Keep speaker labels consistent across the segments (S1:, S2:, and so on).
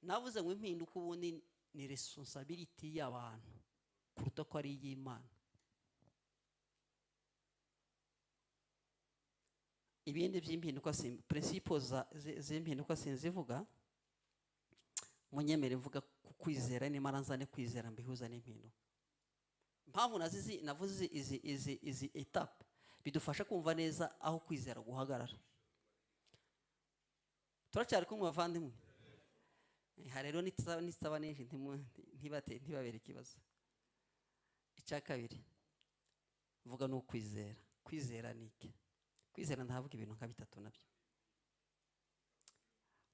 S1: navuze ngo impinduka ubundi ni responsibility y'abantu kuruta ko ari y'Imana. Ibindi by'impinduka principles z'impinduka sinzivuga, munyemere mvuga ku kwizera n'Imana nzane kwizera mbihuza n'impinduka. Mpamvu navuze izi etape bidufasha kumva neza aho kwizera guhagarara. Turacyari kumwe bavandimwe. Rero nitaba n'inshi ntibabere ikibazo. Icya kabiri vuga no kwizera. Kwizera ni iki? Kwizera ndavuga ibintu nka bitatu nabyo.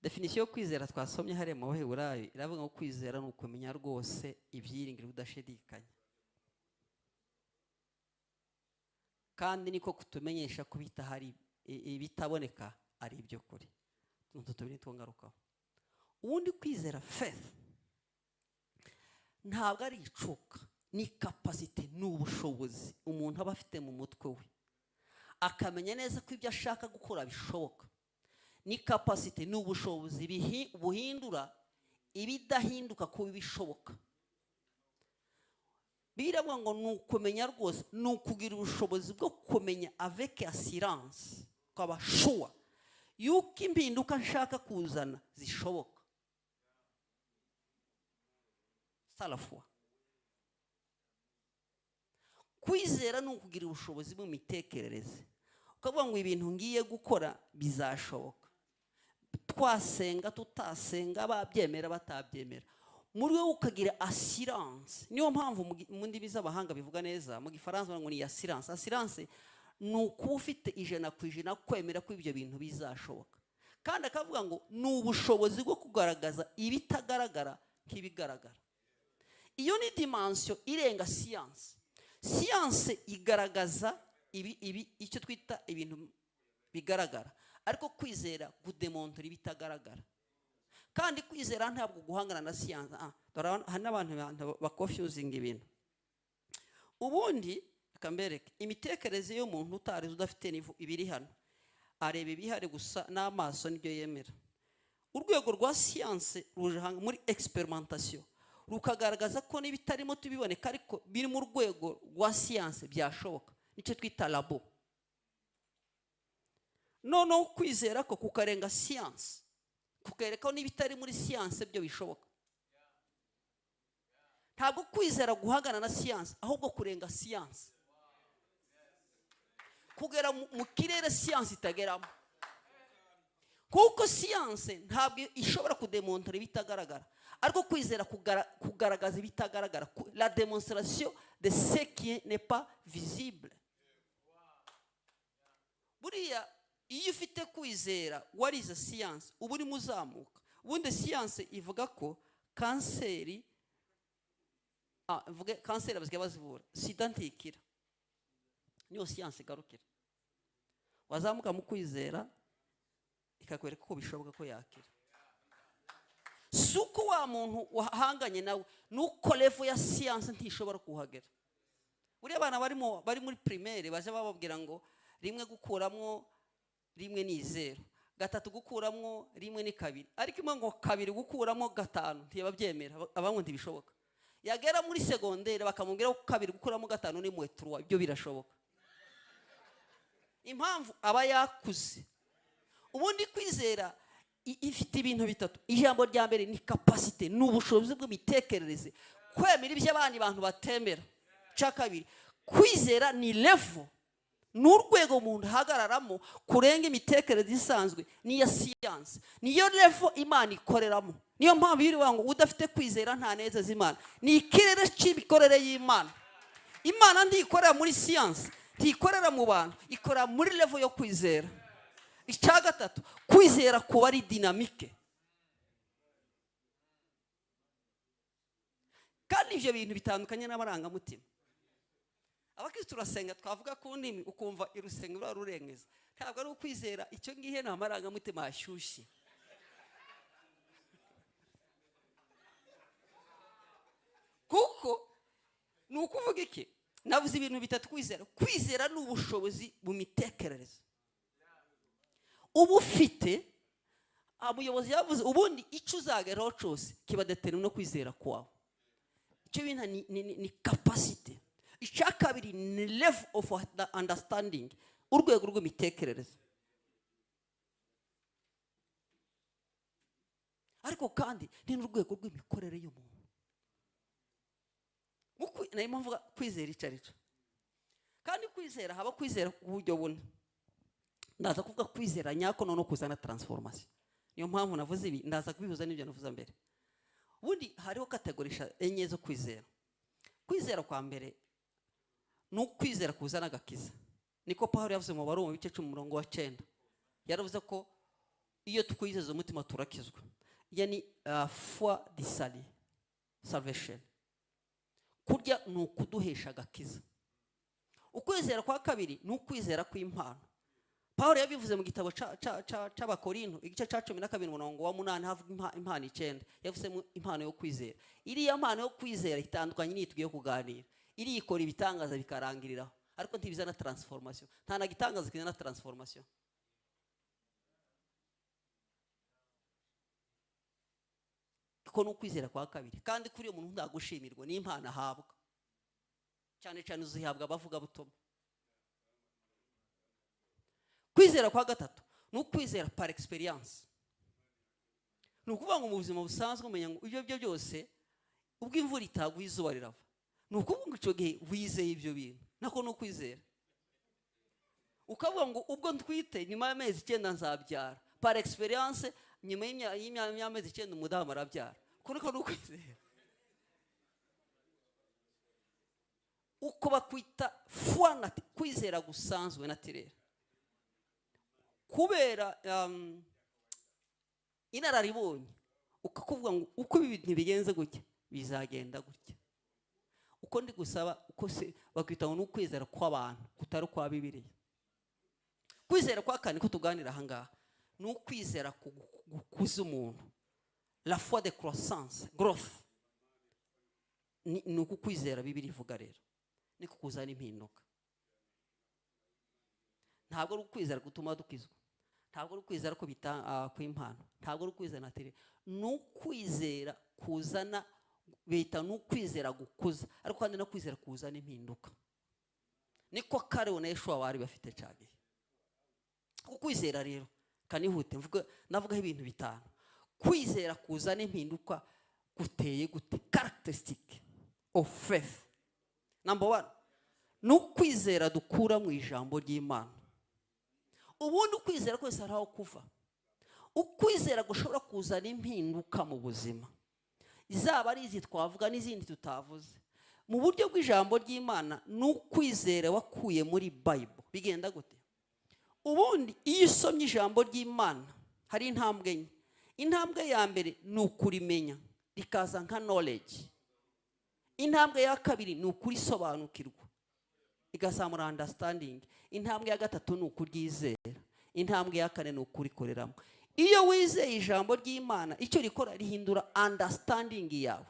S1: Definition yo kwizera twasomye hariya mu Baheburayo iravuga ngo kwizera ni ukumenya rwose ibyiringiro udashidikanya. Kandi niko kutumenyesha kubita hari ibitaboneka ari ibyo kuri. Tubiri twongarukaho. Ubundi kwizera faith ntabwo ari icuka, ni capacity n'ubushobozi umuntu aba afite mu mutwe we, akamenya neza ko ibyo ashaka gukora bishoboka. Ni capacity n'ubushobozi buhindura ibidahinduka kuba bishoboka. Biravuga ngo nukumenya rwose, nukugira ubushobozi bwo kumenya avec assurance, kwaba sure yuko impinduka nshaka kuzana zishoboka. Salafwa. Kwizera nukugira ubushobozi mu mitekerereze, ukavuga ngo ibintu ngiye gukora bizashoboka. Twasenga tutasenga, babyemera batabyemera, muri wowe ukagira assurance. Niyo mpamvu mu ndimi z'abahanga bivuga neza, mu Gifaransa ngo ni assurance. Assurance nuko ufite 100% kwemera ko ibyo bintu bizashoboka. Kandi akavuga ngo ni ubushobozi bwo kugaragaza ibitagaragara nk'ibigaragara. Iyo ni dimension irenga science. Science igaragaza icyo twita ibintu bigaragara, ariko kwizera gudemontra ibitagaragara. Kandi kwizera ntabwo guhangana na science. Hari n'abantu baconfusing ibintu. Ubundi akambereka imitekerereze y'umuntu utari udafite ibiri hano, areba ibihari gusa n'amaso nibyo yemera. Urwego rwa science ruje muri experimentation rukagaragaza ko nibitarimo tubiboneka ariko biri mu rwego rwa science byashoboka, nicyo twita labo. Noneho kwizera ko kukarenga science, kukereka ko nibitari muri science byo bishoboka. Ntabwo kwizera guhagana na science, ahubwo kurenga science, kugera mu kirere science itageramo. Kuko science ntabwo ishobora kudemontra ibitagaragara, ariko kwizera kugaragaza ibitagaragara, la démonstration de ce qui n'est pas visible. Buriya iyo ufite kwizera warize science ubu uri muzamuka. Ubundi science ivuga ko kanseri kanseri abazwe bazivura, sida ntikira. Niyo science igarukira. Wazamuka mu kwizera ikakwereka ko bishoboka ko yakira. Suko wa muntu wahanganye nawe nuko level ya science ntishobora kuhagera. Buriya abana bari muri primaire baje bababwira ngo rimwe gukuramwo rimwe ni 0, gatatu gukuramwo rimwe ni 2, ariko ngo 2 gukuramwo 5 ntibabyemera, abamwe ntibishoboka. Yagera muri secondaire bakamubwira ko 2 gukuramo 5 ni 3, ibyo birashoboka. Impamvu aba yakuze. Ubundi kwizera ifite ibintu bitatu. Ijambo rya mbere ni capacity, n'ubushobozi bw'imitekerereze, kwemera ibyo abandi bantu batemera. Cya kabiri, kwizera ni level, n'urwego umuntu hagararamo kurenga imitekerereze isanzwe n'iya science, niyo level Imana ikoreramo. Niyo mpamvu yiriwe ngo udafite kwizera nta nezeza Imana. Ni ikirere cy'ibikorere y'Imana. Imana ndikorera muri science, ntikorera mu bantu, ikora muri level yo kwizera. Icya gatatu, kwizera kuba ari dynamique. Kandi ibyo bintu bitandukanye n'abarangamutima. Abakristo turasenga twavuga ku ndimi ukumva irusengero rurengeza. Ntabwo ari ukwizera, icyo ngihe ni amarangamutima ashyushye. Kuko ni ukuvuga iki? Navuze ibintu bitatu kwizera. Kwizera ni ubushobozi mu mitekerereze. Ubu ufite umuyobozi yavuze ubundi icyo uzageraho cyose kiba determine no kwizera kwawe. Icyo bintu ni capacity. Icya kabiri ni level of understanding, urwego rw'imitekerereze. Ariko kandi ni n'urwego rw'imikorere y'umuntu. Nayo mvuga kwizera icyo ari cyo. Kandi kwizera haba kwizera ku buryo bune. Ndaza kuvuga kwizera nyako no kuzana transformation. Niyo mpamvu navuze ibi, ndaza kubihuza n'ibyo navuze mbere. Ubundi hariho kategorisha enye zo kwizera. Kwizera kwa mbere ni ukwizera kuzana agakiza. Niko Pawulo yavuze mu Baroma bice 10:9. Yaravuze ko iyo twizeza umutima turakizwa. Yani foi du salut, salvation. Kurya ni ukuduhesha agakiza. Ukwizera kwa kabiri ni ukwizera kw'impano. Pawulo yabivuze mu gitabo c'Abakorinto igice ca 12:8 havuga impano 9. Yavuze impano yo kwizera. Iriya mpano yo kwizera itandukanye n'itugiye kuganira. Iri ikora ibitangaza bikarangiriraho, ariko ntibizana transformation. Nta na gitangaza kizana transformation. Ko no kwizera kwa kabiri, kandi kuri umuntu ndagushimirwa ni impano ahabwa. Cyane cyane uzihabwa bavuga butomo. Kwizera kwa gatatu ni ukwizera par experience. Ni ukuvuga ngo mu buzima busanzwe umenya ngo ibyo byose ubwo imvura itaguye izuba rirava. Ni ukuvuga ngo icyo gihe wizeye ibyo bintu, nako no kwizera. Ukavuga ngo ubwo ntwite nyuma y'amezi 9 nzabyara, par experience nyuma y'amezi 9 umudamu arabyara. Kuko no kwizera. Uko bakwita foi kwizera gusanzwe naturel. Kubera inararibonye ukakuvuga ngo uko ibintu bigenze gutya bizagenda gutya. Uko ndi gusaba uko se bakwita ngo n'ukwizera kw'abantu kutari kwa Bibiliya. Kwizera kwa kane ko tuganira ahangaha ni ukwizera gukuza umuntu, la foi de croissance, growth. Ni uko kwizera Bibiliya ivuga rero ni kukuzana impinduka. Ntabwo ari ukwizera gutuma dukizwa, ntabwo ari ukwizera ko kw'impano, ntabwo ari ukwizera natire. Ni ukwizera kuzana bita n'ukwizera gukuza, ariko kandi no kwizera kuzana impinduka. Niko Kalewo na Yeshuwa bari bafite cyane. Ukwizera rero kanihute navuga ibintu bitanu. Kwizera kuzana impinduka guteye gute? Characteristic of faith. Number 1, n'ukwizera dukura mu ijambo ry'Imana. Ubundi ukwizera kwese haraho kuva. Ukwizera gushobora kuzana impinduka mu buzima, izaba ari izi twavuga n'izindi tutavuze. Mu buryo bw'ijambo ry'Imana n'ukwizera wakuye muri Bible bigenda gute? Ubundi iyo usomye ijambo ry'Imana hari intambwe enye. Intambwe ya mbere ni ukurimenya rikaza nka knowledge. Intambwe ya kabiri ni ukurisobanukirwa igazamura understanding. Intambwe ya gatatu ni ukuryizera. Intambwe ya kane ni ukurikoreramo. Iyo wizeye ijambo ry'Imana icyo rikora rihindura understanding yawe,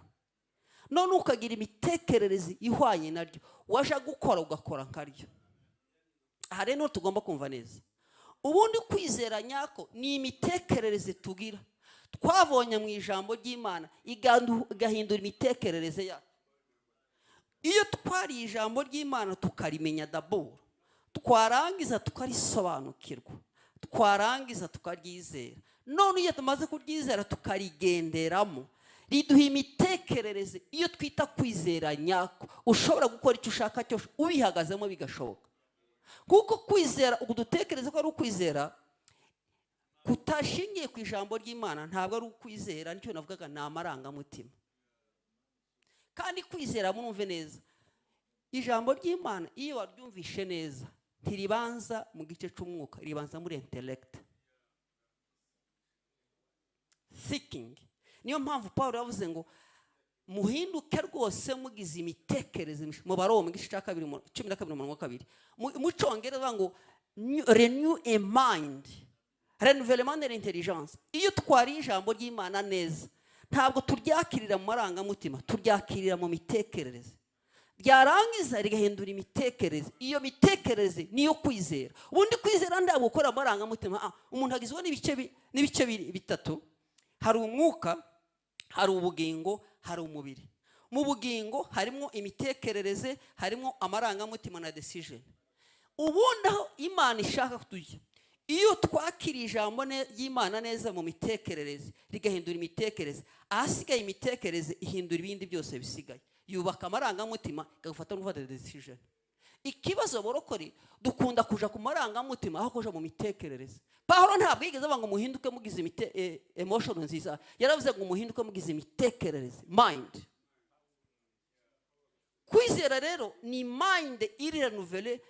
S1: none ukagira imitekerereze ihwanye naryo, waje gukora ugakora nkaryo. Aha rero tugomba kumva neza. Ubundi kwizera nyako ni imitekerereze tugira twabonye mu ijambo ry'Imana igahindura imitekerereze yacu. Iyo twari ijambo ry'Imana tukarimenya d'abord, twarangiza tukarisobanukirwa, twarangiza tukaryizera, none iyo tumaze kuryizera tukarigenderamo, riduha imitekerereze iyo twita kwizera nyako. Ushobora gukora icyo ushaka cyose ubihagazemo bigashoboka. Kuko kwizera ugudutekereza ko ari ukwizera kutashingiye ku ijambo ry'Imana ntabwo ari ukwizera. Nicyo navugaga ni amarangamutima. Kandi kwizera murumve neza, ijambo ry'Imana iyo waryumvishe neza ntiribanza mu gice cy'umwuka, ribanza muri intellect thinking. Niyo mpamvu Pawulo yavuze ngo muhinduke rwose mugize imitekerereze mu Baroma igice cya 12:12. Mu Cyongereza ngo renew a mind, renouvellement de l'intelligence. Iyo twari ijambo ry'Imana neza ntabwo turyakirira mu marangamutima, turyakirira mu mitekerereze. ryarangiza rigahindura imitekerereze. Iyo mitekerereze niyo kwizera. Ubundi kwizera ntabwo gukora amarangamutima. Umuntu agizwe n'ibice bitatu. Hari umwuka, hari ubugingo, hari umubiri. Mu bugingo harimo imitekerereze, harimo amarangamutima na decision. Ubundi aho Imana ishaka kutujya, iyo twakiriye ijambo ry'Imana neza mu mitekerereze, rigahindura imitekerereze, ahasigaye imitekerereze ihindura ibindi byose bisigaye. Yubaka amarangamutima, igafata n'ufata decision. Ikibazo borokori dukunda kuja ku marangamutima aho kuja mu mitekerereze. Pawulo ntabwo yigeze avuga ngo muhinduke mugize emotion nziza. Yaravuze ngo muhinduke mugize imitekerereze, mind. Kwizera rero ni mind iri renouvelée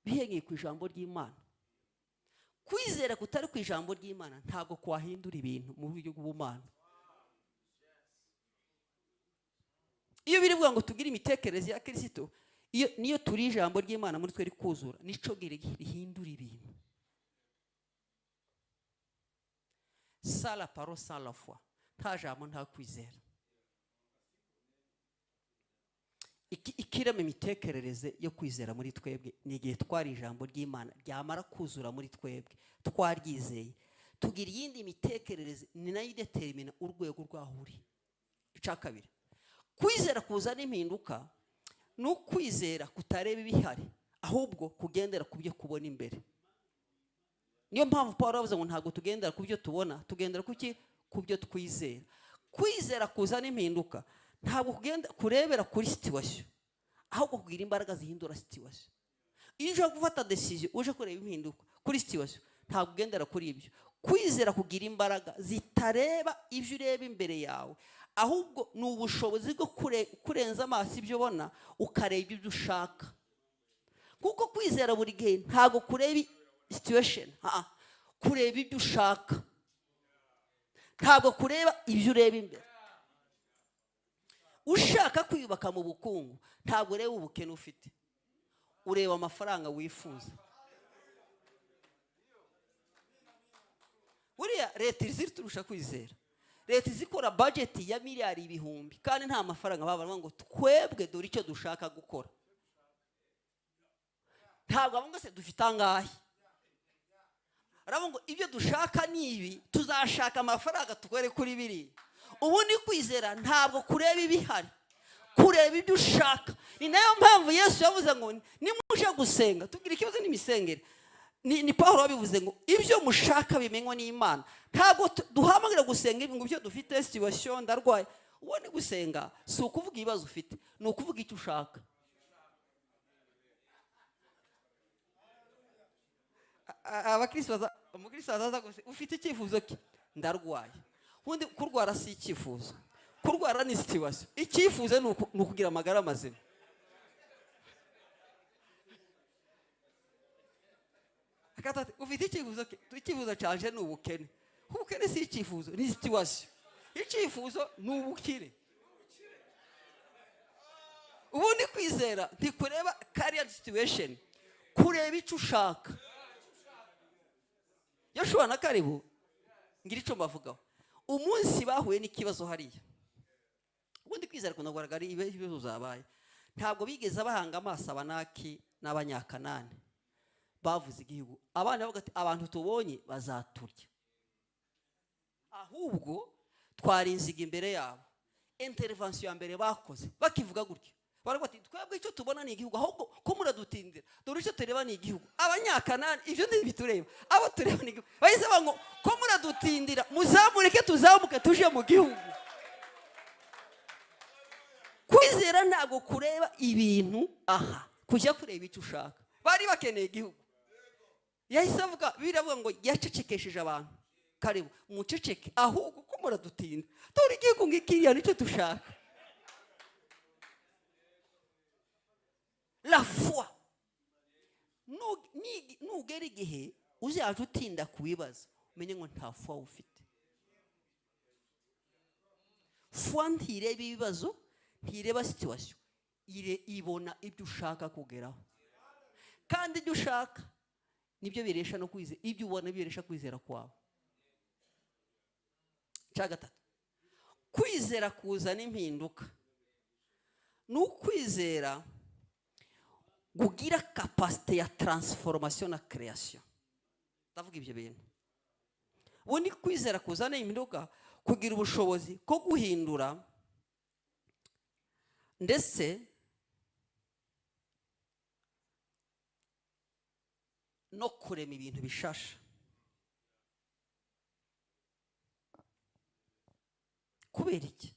S1: bihengeye ku ijambo ry'Imana. Kwizera kutari ku ijambo ry'Imana ntabwo kwahindura ibintu mu buryo bw'ubumana. Iyo birivuga ngo tugire imitekerereze ya Kristo, niyo turi ijambo ry'Imana muri twe rikuzura, nico rihindura ibintu. Sans la parole, sans la foi, nta jambo nta kwizera. Ikirema imitekerereze yo kwizera muri twebwe ni igihe twari ijambo ry'Imana ryamara kuzura muri twebwe, twaryizeye, tugira iyindi mitekerereze, ni nayo idetermina urwego rwaho uri. Icya kabiri, kwizera kuzana impinduka ni ukwizera kutareba ibihari, ahubwo kugendera ku byo kubona imbere. Niyo mpamvu Pawulo yavuze ngo ntabwo tugendera ku byo tubona, tugendera ku byo twizera. Kwizera kuzana impinduka ntabwo kurebera kuri situation, ahubwo kugira imbaraga zihindura situation. Iyo uje gufata decision, uje kureba impinduka kuri situation, ntabwo ugendera kuri ibyo. Kwizera kugira imbaraga zitareba ibyo ureba imbere yawe, ahubwo ni ubushobozi bwo kurenza amaso ibyo ubona ukareba ibyo ushaka. Kuko kwizera buri gihe ntabwo kureba situation, kureba ibyo ushaka, ntabwo kureba ibyo ureba imbere. Ushaka kwiyubaka mu bukungu ntabwo ureba ubukene ufite, ureba amafaranga wifuza. Buriya leta iziri turusha kwizera. Leta izikora budget ya miliyari ibihumbi kandi nta mafaranga bavuga ngo twebwe dore icyo dushaka gukora. Ntabwo abonga se dufite angahe. Aravuga ngo ibyo dushaka ni ibi, tuzashaka amafaranga tukore kuri biri. Ubundi kwizera ntabwo kureba ibihari, kureba ibyo ushaka. Ni nayo mpamvu Yesu yavuze ngo nimuje gusenga, tubwire ikibazo n'imisengere. Ni Pawulo wabivuze ngo ibyo mushaka bimenywa n'Imana. Ntabwo duhamagira gusenga ibintu byo dufite situation ndarwaye. Ubundi gusenga si ukuvuga ibibazo ufite, ni ukuvuga icyo ushaka. Umukristo azaza ufite icyifuzo ki? Ndarwaye. Ubundi kurwara si icyifuzo, kurwara ni situation. Icyifuzo ni ukugira amagara mazima. Akatati ufite icyifuzo cyaje ni ubukene. Ubukene si icyifuzo, ni situation. Icyifuzo ni ubukire. Ubundi kwizera ntikureba career situation, kureba icyo ushaka. Yoshua na Karibu ngira icyo mbavugaho. Umunsi bahuye n'ikibazo hariya, ubundi kwizera kunagaragara ibibazo zabaye, ntabwo bigeze bahanga amaso Abanaki n'Abanyakanani bavuze igihugu. Abana bavuga ati abantu tubonye bazaturya, ahubwo twarinziga imbere yabo. Intervention ya mbere bakoze bakivuga gutyo, baravuga ati twebwe icyo tubona ni igihugu, ahubwo ko muradutindira, dore icyo tureba ni igihugu. Abanyakanani ibyo ntibitureba, abo tureba ni igihugu. Bahise ngo ko muradutindira muzamureke tuzamuke tuje mu gihugu. Kwizera ntabwo kureba ibintu kujya kureba icyo ushaka. Bari bakeneye igihugu. Yahise avuga biravuga ngo yacecekesheje abantu. Karibu muceceke, ahubwo ko muradutindira, dore igihugu ngikiriya nicyo dushaka. La foi. Nugera igihe uzaje utinda kubibaza, umenye ngo nta foi ufite. Foi ntireba ibibazo, ntireba situation, ibona ibyo ushaka kugeraho. Kandi ibyo ushaka nibyo biresha no kwizera, ibyo ubona biresha kwizera kwawe. Cya gatatu, kwizera kuzana impinduka ni ukwizera gugira kapasite ya transformation na creation. Ndavuga ibyo bintu. Ubundi kwizera kuzana impinduka, kugira ubushobozi ko guhindura ndetse no kurema ibintu bishasha. Kubera iki?